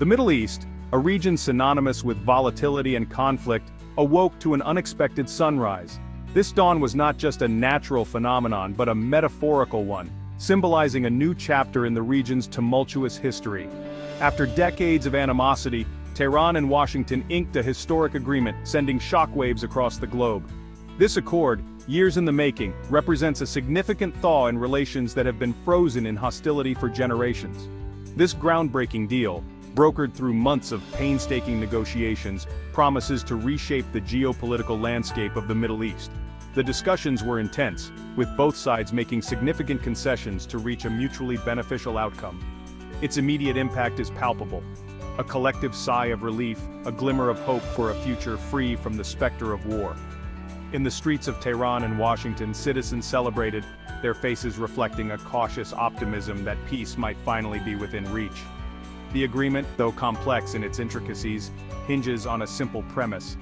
The Middle East, a region synonymous with volatility and conflict, awoke to an unexpected sunrise. This dawn was not just a natural phenomenon but a metaphorical one, symbolizing a new chapter in the region's tumultuous history. After decades of animosity, Tehran and Washington inked a historic agreement, sending shockwaves across the globe. This accord, years in the making, represents a significant thaw in relations that have been frozen in hostility for generations. This groundbreaking deal, brokered through months of painstaking negotiations, promises to reshape the geopolitical landscape of the Middle East. The discussions were intense, with both sides making significant concessions to reach a mutually beneficial outcome. Its immediate impact is palpable. A collective sigh of relief, a glimmer of hope for a future free from the specter of war. In the streets of Tehran and Washington, citizens celebrated, their faces reflecting a cautious optimism that peace might finally be within reach. The agreement, though complex in its intricacies, hinges on a simple premise: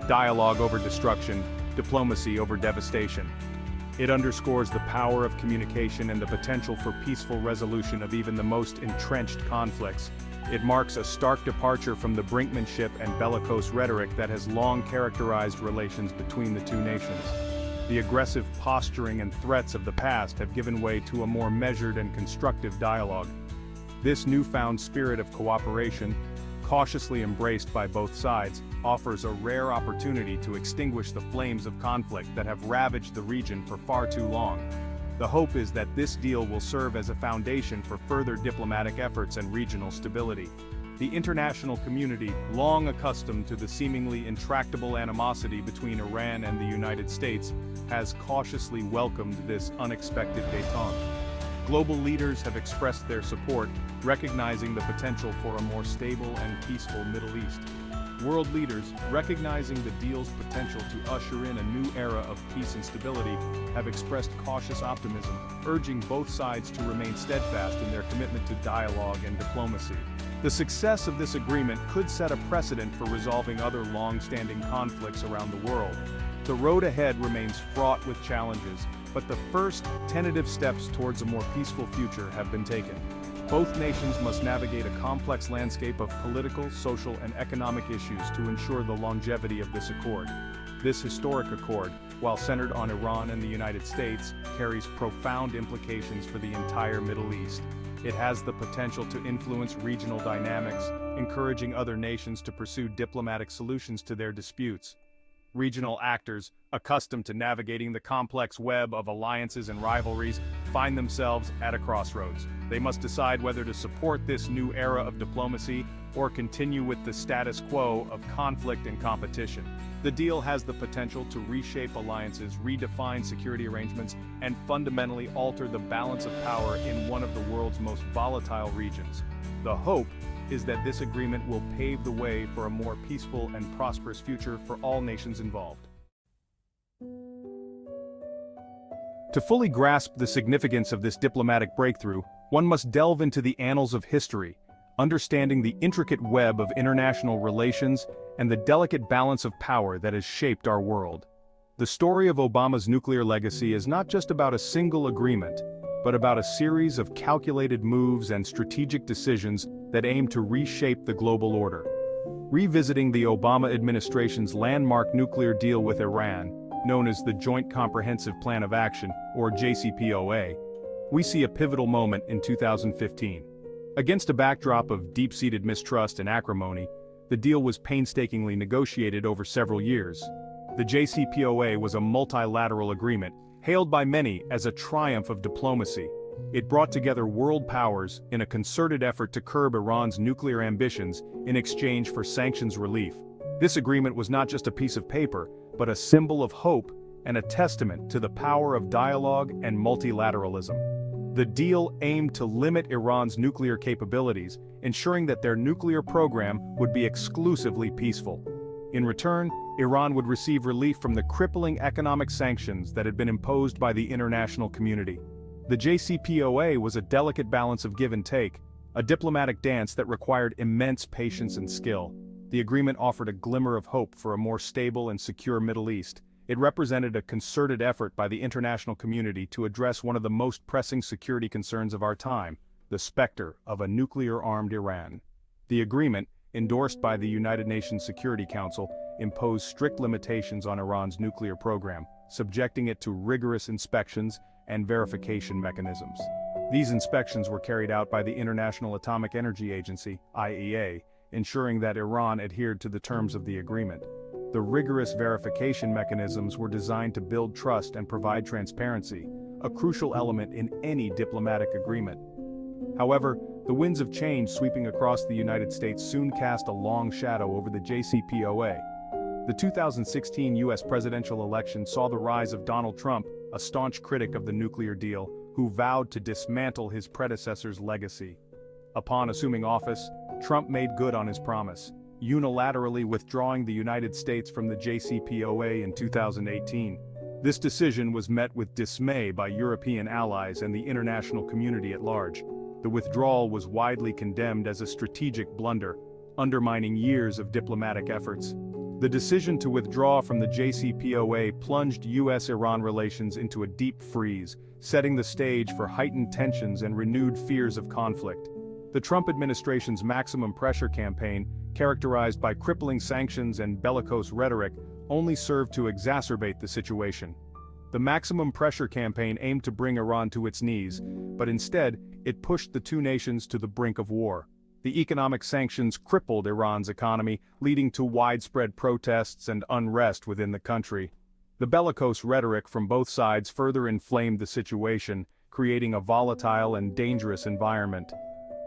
dialogue over destruction, diplomacy over devastation. It underscores the power of communication and the potential for peaceful resolution of even the most entrenched conflicts. It marks a stark departure from the brinkmanship and bellicose rhetoric that has long characterized relations between the two nations. The aggressive posturing and threats of the past have given way to a more measured and constructive dialogue. This newfound spirit of cooperation, cautiously embraced by both sides, offers a rare opportunity to extinguish the flames of conflict that have ravaged the region for far too long. The hope is that this deal will serve as a foundation for further diplomatic efforts and regional stability. The international community, long accustomed to the seemingly intractable animosity between Iran and the United States, has cautiously welcomed this unexpected détente. Global leaders have expressed their support, recognizing the potential for a more stable and peaceful Middle East. World leaders, recognizing the deal's potential to usher in a new era of peace and stability, have expressed cautious optimism, urging both sides to remain steadfast in their commitment to dialogue and diplomacy. The success of this agreement could set a precedent for resolving other long-standing conflicts around the world. The road ahead remains fraught with challenges, but the first tentative steps towards a more peaceful future have been taken. Both nations must navigate a complex landscape of political, social, and economic issues to ensure the longevity of this accord. This historic accord, while centered on Iran and the United States, carries profound implications for the entire Middle East. It has the potential to influence regional dynamics, encouraging other nations to pursue diplomatic solutions to their disputes. Regional actors, accustomed to navigating the complex web of alliances and rivalries, find themselves at a crossroads. They must decide whether to support this new era of diplomacy or continue with the status quo of conflict and competition. The deal has the potential to reshape alliances, redefine security arrangements, and fundamentally alter the balance of power in one of the world's most volatile regions. The hope is that this agreement will pave the way for a more peaceful and prosperous future for all nations involved. To fully grasp the significance of this diplomatic breakthrough, one must delve into the annals of history, understanding the intricate web of international relations and the delicate balance of power that has shaped our world. The story of Obama's nuclear legacy is not just about a single agreement, but about a series of calculated moves and strategic decisions that aim to reshape the global order. Revisiting the Obama administration's landmark nuclear deal with Iran, known as the Joint Comprehensive Plan of Action, or JCPOA, we see a pivotal moment in 2015. Against a backdrop of deep-seated mistrust and acrimony, the deal was painstakingly negotiated over several years. The JCPOA was a multilateral agreement, hailed by many as a triumph of diplomacy. It brought together world powers in a concerted effort to curb Iran's nuclear ambitions in exchange for sanctions relief. This agreement was not just a piece of paper, but a symbol of hope and a testament to the power of dialogue and multilateralism. The deal aimed to limit Iran's nuclear capabilities, ensuring that their nuclear program would be exclusively peaceful. In return, Iran would receive relief from the crippling economic sanctions that had been imposed by the international community. The JCPOA was a delicate balance of give and take, a diplomatic dance that required immense patience and skill. The agreement offered a glimmer of hope for a more stable and secure Middle East. It represented a concerted effort by the international community to address one of the most pressing security concerns of our time, the specter of a nuclear-armed Iran. The agreement, endorsed by the United Nations Security Council, imposed strict limitations on Iran's nuclear program, subjecting it to rigorous inspections and verification mechanisms. These inspections were carried out by the International Atomic Energy Agency, IAEA, ensuring that Iran adhered to the terms of the agreement. The rigorous verification mechanisms were designed to build trust and provide transparency, a crucial element in any diplomatic agreement. However, the winds of change sweeping across the United States soon cast a long shadow over the JCPOA. The 2016 U.S. presidential election saw the rise of Donald Trump, a staunch critic of the nuclear deal, who vowed to dismantle his predecessor's legacy. Upon assuming office, Trump made good on his promise, unilaterally withdrawing the United States from the JCPOA in 2018. This decision was met with dismay by European allies and the international community at large. The withdrawal was widely condemned as a strategic blunder, undermining years of diplomatic efforts. The decision to withdraw from the JCPOA plunged U.S.-Iran relations into a deep freeze, setting the stage for heightened tensions and renewed fears of conflict. The Trump administration's maximum pressure campaign, characterized by crippling sanctions and bellicose rhetoric, only served to exacerbate the situation. The maximum pressure campaign aimed to bring Iran to its knees, but instead, it pushed the two nations to the brink of war. The economic sanctions crippled Iran's economy, leading to widespread protests and unrest within the country. The bellicose rhetoric from both sides further inflamed the situation, creating a volatile and dangerous environment.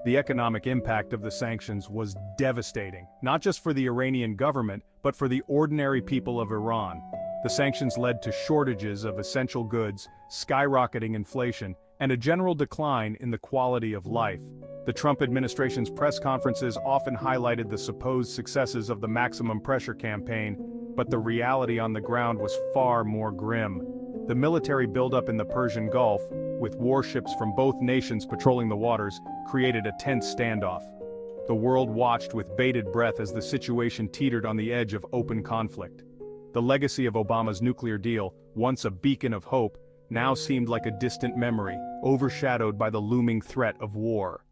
The economic impact of the sanctions was devastating, not just for the Iranian government, but for the ordinary people of Iran. The sanctions led to shortages of essential goods, skyrocketing inflation, and a general decline in the quality of life. The Trump administration's press conferences often highlighted the supposed successes of the maximum pressure campaign, but the reality on the ground was far more grim. The military buildup in the Persian Gulf, with warships from both nations patrolling the waters, created a tense standoff. The world watched with bated breath as the situation teetered on the edge of open conflict. The legacy of Obama's nuclear deal, once a beacon of hope, now seemed like a distant memory, overshadowed by the looming threat of war.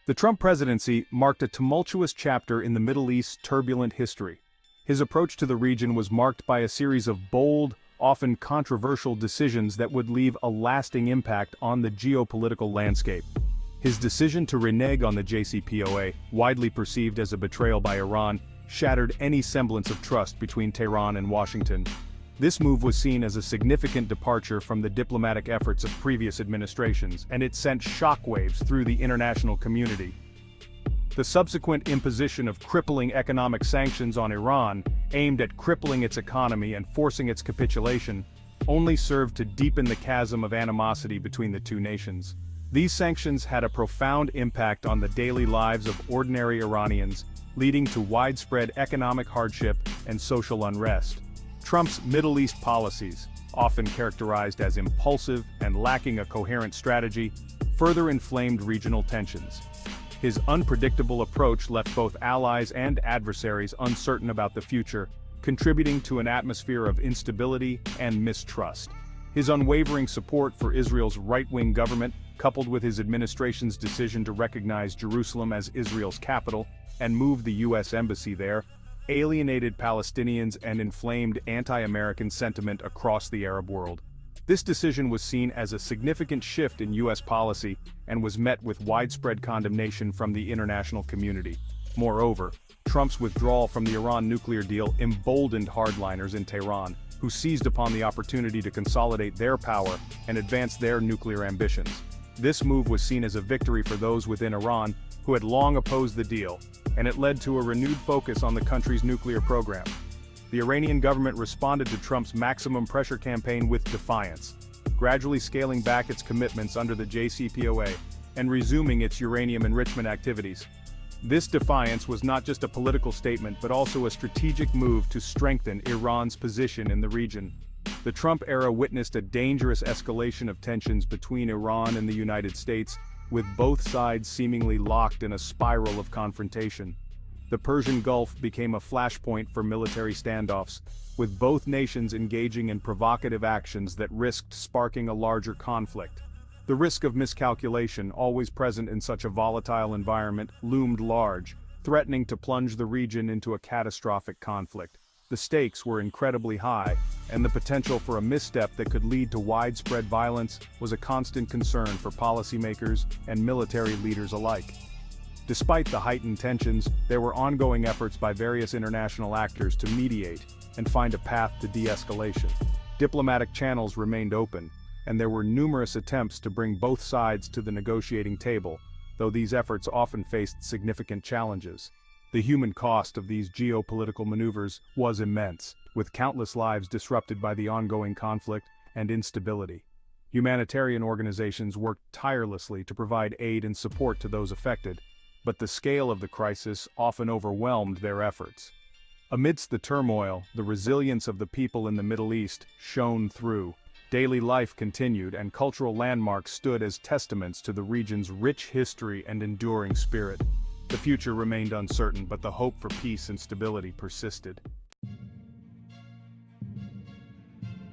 The Trump presidency marked a tumultuous chapter in the Middle East's turbulent history. His approach to the region was marked by a series of bold, often controversial decisions that would leave a lasting impact on the geopolitical landscape. His decision to renege on the JCPOA, widely perceived as a betrayal by Iran, shattered any semblance of trust between Tehran and Washington. This move was seen as a significant departure from the diplomatic efforts of previous administrations, and it sent shockwaves through the international community. The subsequent imposition of crippling economic sanctions on Iran, aimed at crippling its economy and forcing its capitulation, only served to deepen the chasm of animosity between the two nations. These sanctions had a profound impact on the daily lives of ordinary Iranians, leading to widespread economic hardship and social unrest. Trump's Middle East policies, often characterized as impulsive and lacking a coherent strategy, further inflamed regional tensions. His unpredictable approach left both allies and adversaries uncertain about the future, contributing to an atmosphere of instability and mistrust. His unwavering support for Israel's right-wing government, coupled with his administration's decision to recognize Jerusalem as Israel's capital and move the U.S. embassy there, alienated Palestinians and inflamed anti-American sentiment across the Arab world. This decision was seen as a significant shift in U.S. policy and was met with widespread condemnation from the international community. Moreover, Trump's withdrawal from the Iran nuclear deal emboldened hardliners in Tehran, who seized upon the opportunity to consolidate their power and advance their nuclear ambitions. This move was seen as a victory for those within Iran who had long opposed the deal, and it led to a renewed focus on the country's nuclear program. The Iranian government responded to Trump's maximum pressure campaign with defiance, gradually scaling back its commitments under the JCPOA and resuming its uranium enrichment activities. This defiance was not just a political statement but also a strategic move to strengthen Iran's position in the region. The Trump era witnessed a dangerous escalation of tensions between Iran and the United States, with both sides seemingly locked in a spiral of confrontation. The Persian Gulf became a flashpoint for military standoffs, with both nations engaging in provocative actions that risked sparking a larger conflict. The risk of miscalculation, always present in such a volatile environment, loomed large, threatening to plunge the region into a catastrophic conflict. The stakes were incredibly high, and the potential for a misstep that could lead to widespread violence was a constant concern for policymakers and military leaders alike. Despite the heightened tensions, there were ongoing efforts by various international actors to mediate and find a path to de-escalation. Diplomatic channels remained open, and there were numerous attempts to bring both sides to the negotiating table, though these efforts often faced significant challenges. The human cost of these geopolitical maneuvers was immense, with countless lives disrupted by the ongoing conflict and instability. Humanitarian organizations worked tirelessly to provide aid and support to those affected, but the scale of the crisis often overwhelmed their efforts. Amidst the turmoil, the resilience of the people in the Middle East shone through. Daily life continued, and cultural landmarks stood as testaments to the region's rich history and enduring spirit. The future remained uncertain, but the hope for peace and stability persisted.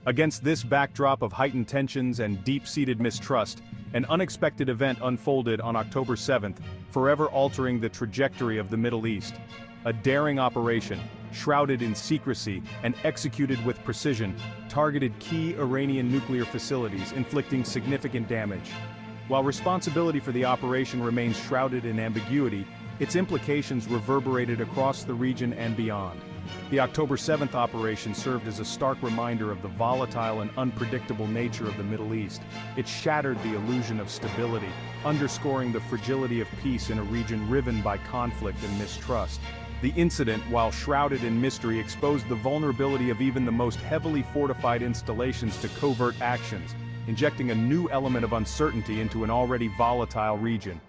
Against this backdrop of heightened tensions and deep-seated mistrust, an unexpected event unfolded on October 7th, forever altering the trajectory of the Middle East. A daring operation, shrouded in secrecy and executed with precision, targeted key Iranian nuclear facilities, inflicting significant damage. While responsibility for the operation remains shrouded in ambiguity, its implications reverberated across the region and beyond. The October 7th operation served as a stark reminder of the volatile and unpredictable nature of the Middle East. It shattered the illusion of stability, underscoring the fragility of peace in a region riven by conflict and mistrust. The incident, while shrouded in mystery, exposed the vulnerability of even the most heavily fortified installations to covert actions, injecting a new element of uncertainty into an already volatile region.